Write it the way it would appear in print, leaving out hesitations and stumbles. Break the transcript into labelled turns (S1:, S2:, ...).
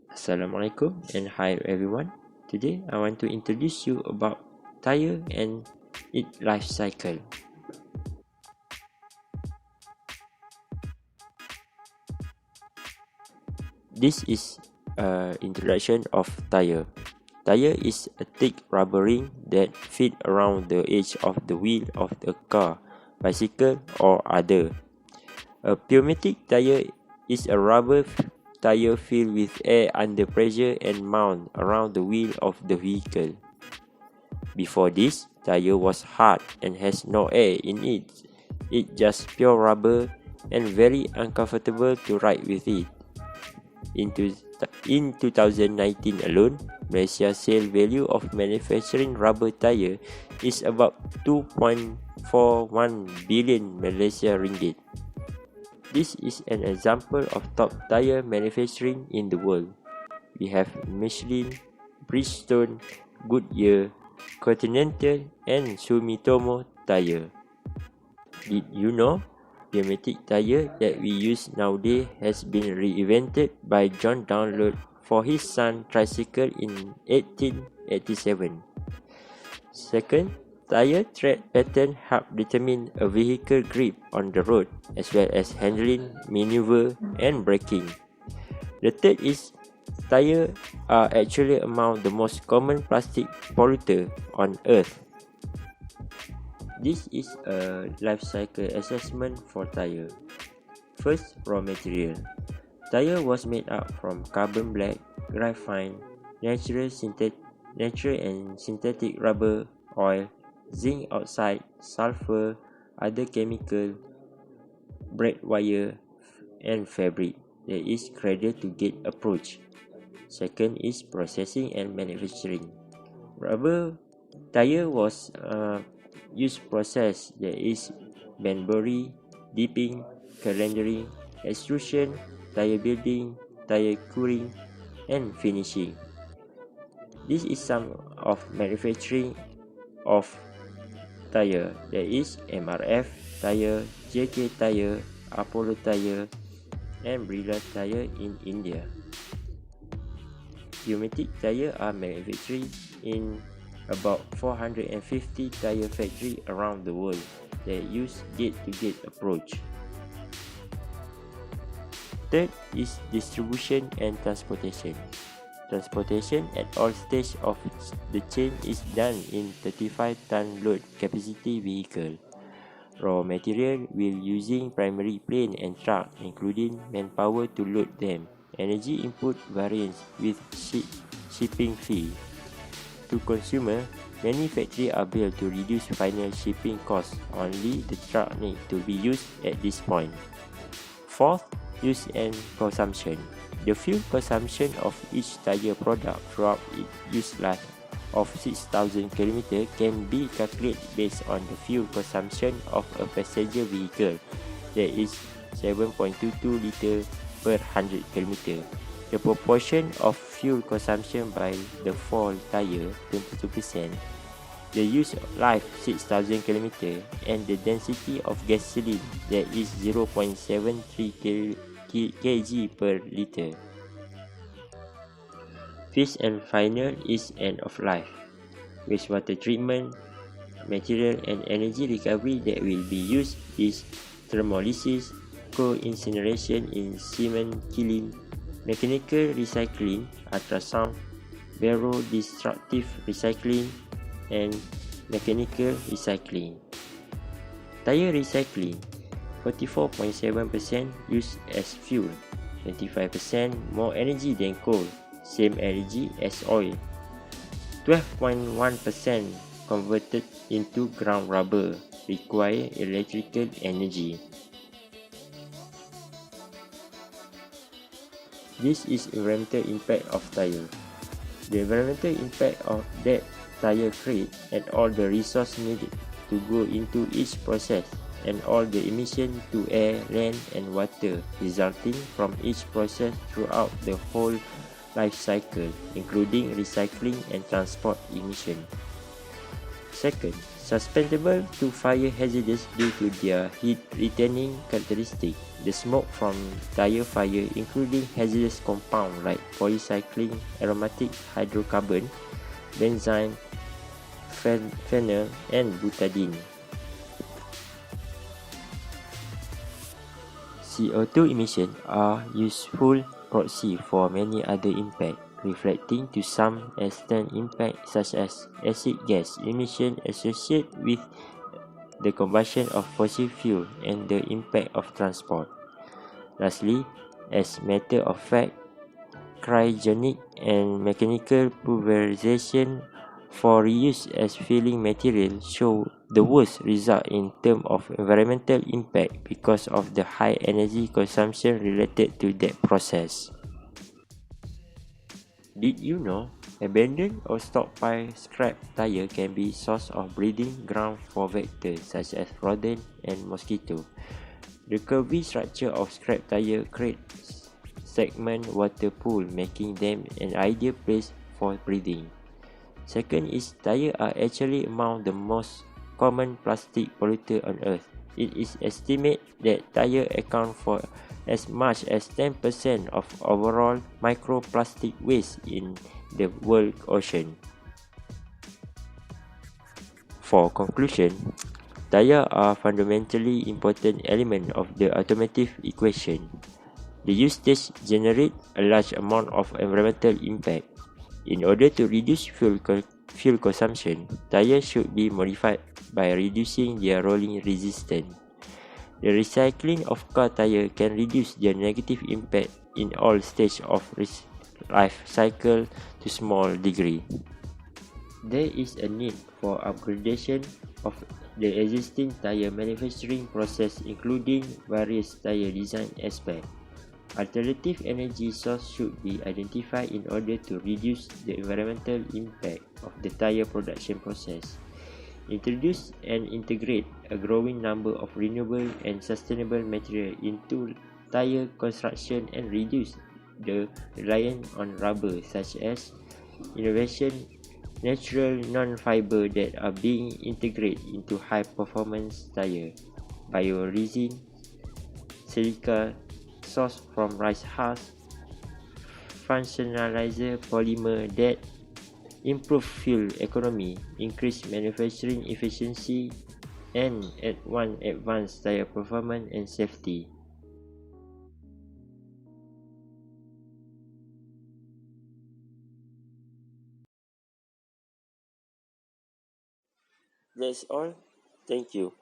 S1: Assalamualaikum and hi everyone. Today I want to introduce you about tire and its life cycle. This is an introduction of tire. Tire is a thick rubber ring that fit around the edge of the wheel of a car, bicycle or other. A pneumatic tire is a rubber tire filled with air under pressure and mounted around the wheel of the vehicle. Before this, tire was hard and has no air in it. It's just pure rubber and very uncomfortable to ride with it. In 2019 alone, Malaysia's sale value of manufacturing rubber tire is about 2.41 billion Malaysia ringgit. This is an example of top tire manufacturing in the world. We have Michelin, Bridgestone, Goodyear, Continental and Sumitomo tire. Did you know pneumatic tire that we use nowadays has been reinvented by John Dunlop for his son tricycle in 1887. Second, tire tread pattern help determine a vehicle grip on the road as well as handling, maneuver and braking. The third is tires are actually among the most common plastic polluter on earth. This is a life cycle assessment for tire. First, raw material. Tire was made up from carbon black, graphite, natural and synthetic rubber, oil, zinc oxide, sulfur, other chemical, braid wire, and fabric that is cradle to gate approach. Second is processing and manufacturing. Rubber tire was used process that is Banbury, dipping, calendering, extrusion, tire building, tire curing, and finishing. This is some of manufacturing of tire, that is MRF tire, JK tire, Apollo tire, and Birla tire in India. Pneumatic tire are manufactured in about 450 tire factories around the world that use gate-to-gate approach. Third is distribution and transportation. Transportation at all stages of the chain is done in 35-ton load capacity vehicle. Raw material will using primary plane and truck, including manpower to load them. Energy input varies with shipping fee. To consumer, many factories are built to reduce final shipping costs. Only the truck need to be used at this point. Fourth, use and consumption. The fuel consumption of each tire product throughout its use life of 6,000 km can be calculated based on the fuel consumption of a passenger vehicle, that is 7.22 litre per 100 km. The proportion of fuel consumption by the fall tire 22%, the use life 6,000 km, and the density of gasoline that is 0.73 kg per liter. Fifth and final is end of life. Wastewater treatment, material and energy recovery that will be used is thermolysis, co-incineration in cement kiln, mechanical recycling, ultrasound, barodestructive recycling, and mechanical recycling. Tire recycling, 44.7% used as fuel, 25% more energy than coal, same energy as oil, 12.1% converted into ground rubber, require electrical energy. This is environmental impact of tire. The environmental impact of that tire create and all the resource needed to go into each process and all the emission to air, land and water resulting from each process throughout the whole life cycle, including recycling and transport emission. Second, suspendable to fire hazardous due to their heat retaining characteristic. The smoke from tire fire, including hazardous compounds like polycyclic aromatic hydrocarbon, benzene, phenol, and butadiene. CO2 emissions are useful proxy for many other impacts, reflecting to some extent impacts such as acid gas emission associated with the combustion of fossil fuel and the impact of transport. Lastly, as matter of fact, cryogenic and mechanical pulverization for reuse as filling material show the worst result in terms of environmental impact because of the high energy consumption related to that process. Did you know abandoned or stockpile scrap tire can be source of breeding ground for vectors such as rodent and mosquito? The curvy structure of scrap tire creates segment water pool, making them an ideal place for breeding. Second is tires are actually among the most common plastic polluter on earth. It is estimated that tires account for as much as 10% of overall microplastic waste in the world ocean. For conclusion, tires are fundamentally important element of the automotive equation. The usage generates a large amount of environmental impact. In order to reduce fuel consumption, tires should be modified by reducing their rolling resistance. The recycling of car tires can reduce their negative impact in all stages of life cycle to small degree. There is a need for upgradation of the existing tire manufacturing process, including various tire design aspects. Alternative energy sources should be identified in order to reduce the environmental impact of the tire production process. Introduce and integrate a growing number of renewable and sustainable materials into tire construction and reduce the reliance on rubber, such as innovation natural non-fiber that are being integrated into high-performance tire, bioresin, silica sourced from rice husk, functionalizer polymer that improve fuel economy, increase manufacturing efficiency, and advance tire performance and safety. That's all. Thank you.